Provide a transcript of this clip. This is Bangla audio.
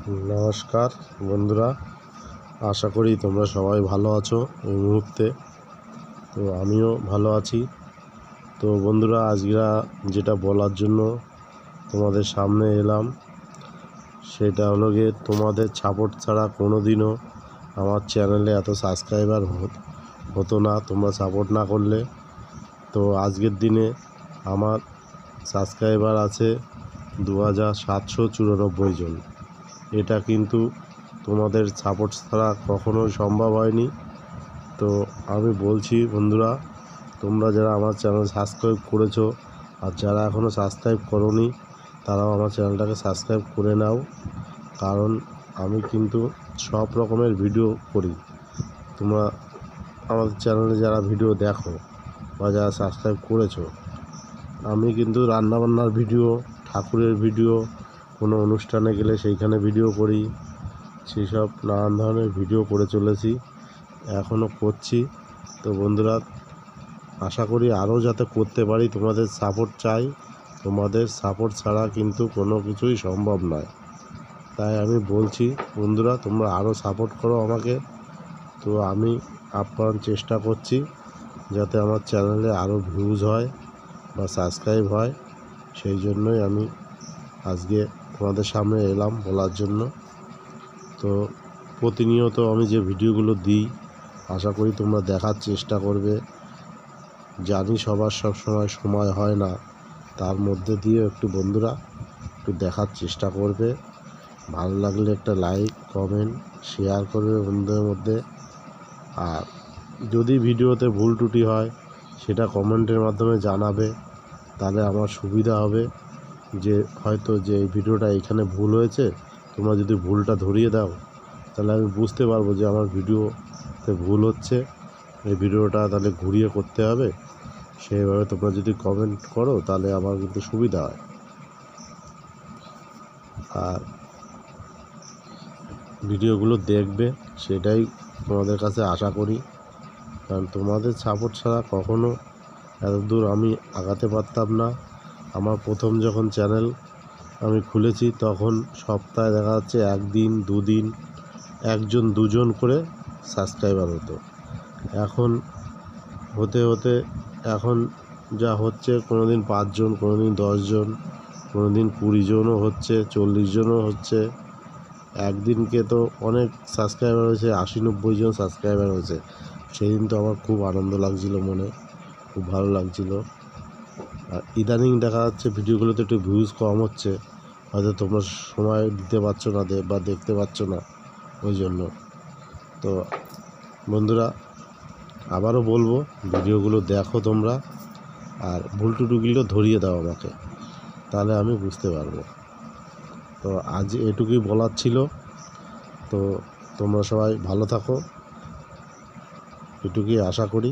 নমস্কার বন্ধুরা, আশা করি তোমরা সবাই ভালো আছো এই মুহূর্তে। তো আমিও ভালো আছি। তো বন্ধুরা, আজকেরা যেটা বলার জন্য তোমাদের সামনে এলাম সেটা হলো গিয়ে, তোমাদের সাপোর্ট ছাড়া কোনো দিনও আমার চ্যানেলে এত সাবস্ক্রাইবার হতো না, তোমরা সাপোর্ট না করলে। তো আজকের দিনে আমার সাবস্ক্রাইবার আছে 2794 জন। এটা কিন্তু তোমাদের সাপোর্ট ছাড়া কখনোই সম্ভব হয়নি। তো আমি বলছি বন্ধুরা, তোমরা যারা আমার চ্যানেল সাবস্ক্রাইব করেছো আর যারা এখনও সাবস্ক্রাইব করোনি তারাও আমার চ্যানেলটাকে সাবস্ক্রাইব করে নাও, কারণ আমি কিন্তু সব রকমের ভিডিও করি। তোমরা আমাদের চ্যানেলে যারা ভিডিও দেখো বা যারা সাবস্ক্রাইব করেছো, আমি কিন্তু রান্নাবান্নার ভিডিও, ঠাকুরের ভিডিও, কোনো অনুষ্ঠানে গেলে সেইখানে ভিডিও করি, সেই সব নানান ধরনের ভিডিও করে চলেছি, এখনও করছি। তো বন্ধুরা, আশা করি আরও যাতে করতে পারি, তোমাদের সাপোর্ট চাই। তোমাদের সাপোর্ট ছাড়া কিন্তু কোনো কিছুই সম্ভব নয়। তাই আমি বলছি বন্ধুরা, তোমরা আরও সাপোর্ট করো আমাকে। তো আমি আপ্রাণ চেষ্টা করছি যাতে আমার চ্যানেলে আরও ভিউজ হয় বা সাবস্ক্রাইব হয়। সেই জন্যই আমি আজকে তোমাদের সামনে এলাম বলার জন্য। তো প্রতিনিয়ত আমি যে ভিডিওগুলো দিই, আশা করি তোমরা দেখার চেষ্টা করবে। জানি সবার সব সময় হয় না, তার মধ্যে দিয়ে একটু বন্ধুরা একটু দেখার চেষ্টা করবে। ভালো লাগলে একটা লাইক, কমেন্ট, শেয়ার করবে বন্ধুদের মধ্যে। আর যদি ভিডিওতে ভুল ত্রুটি হয় সেটা কমেন্টের মাধ্যমে জানাবে, তাহলে আমার সুবিধা হবে যে হয়তো যে এই ভিডিওটা এখানে ভুল হয়েছে, তোমরা যদি ভুলটা ধরিয়ে দাও তাহলে আমি বুঝতে পারবো যে আমার ভিডিওতে ভুল হচ্ছে, এই ভিডিওটা তাহলে ঘুরিয়ে করতে হবে। সেইভাবে তোমরা যদি কমেন্ট করো তাহলে আমার কিন্তু সুবিধা হয়। আর ভিডিওগুলো দেখবে সেটাই তোমাদের কাছে আশা করি, কারণ তোমাদের সাপোর্ট ছাড়া কখনো এত দূর আমি আগাতে পারতাম না। আমার প্রথম যখন চ্যানেল আমি খুলেছি তখন সপ্তাহে দেখা যাচ্ছে একদিন দুদিন একজন দুজন করে সাবস্ক্রাইবার হতো। এখন হতে হতে এখন যা হচ্ছে, কোনো দিন 5 জন, কোনো দিন 10 জন, কোনো দিন 20 জনও হচ্ছে, 40 জনও হচ্ছে। একদিনকে তো অনেক সাবস্ক্রাইবার হয়েছে, 80-90 জন সাবস্ক্রাইবার হয়েছে। সেই দিন তো আমার খুব আনন্দ লাগছিল, মনে খুব ভালো লাগছিল। আর ইদানিং দেখা যাচ্ছে ভিডিওগুলোতে একটু ভিউজ কম হচ্ছে, হয়তো তোমরা সময় দিতে পারছো না বা দেখতে পাচ্ছ না, ওই জন্য। তো বন্ধুরা, আবারও বলবো, ভিডিওগুলো দেখো তোমরা, আর ভুল টুটুগুলো ধরিয়ে দাও আমাকে, তাহলে আমি বুঝতে পারবো। তো আজ এটুকুই বলার ছিল। তো তোমরা সবাই ভালো থাকো, এটুকুই আশা করি।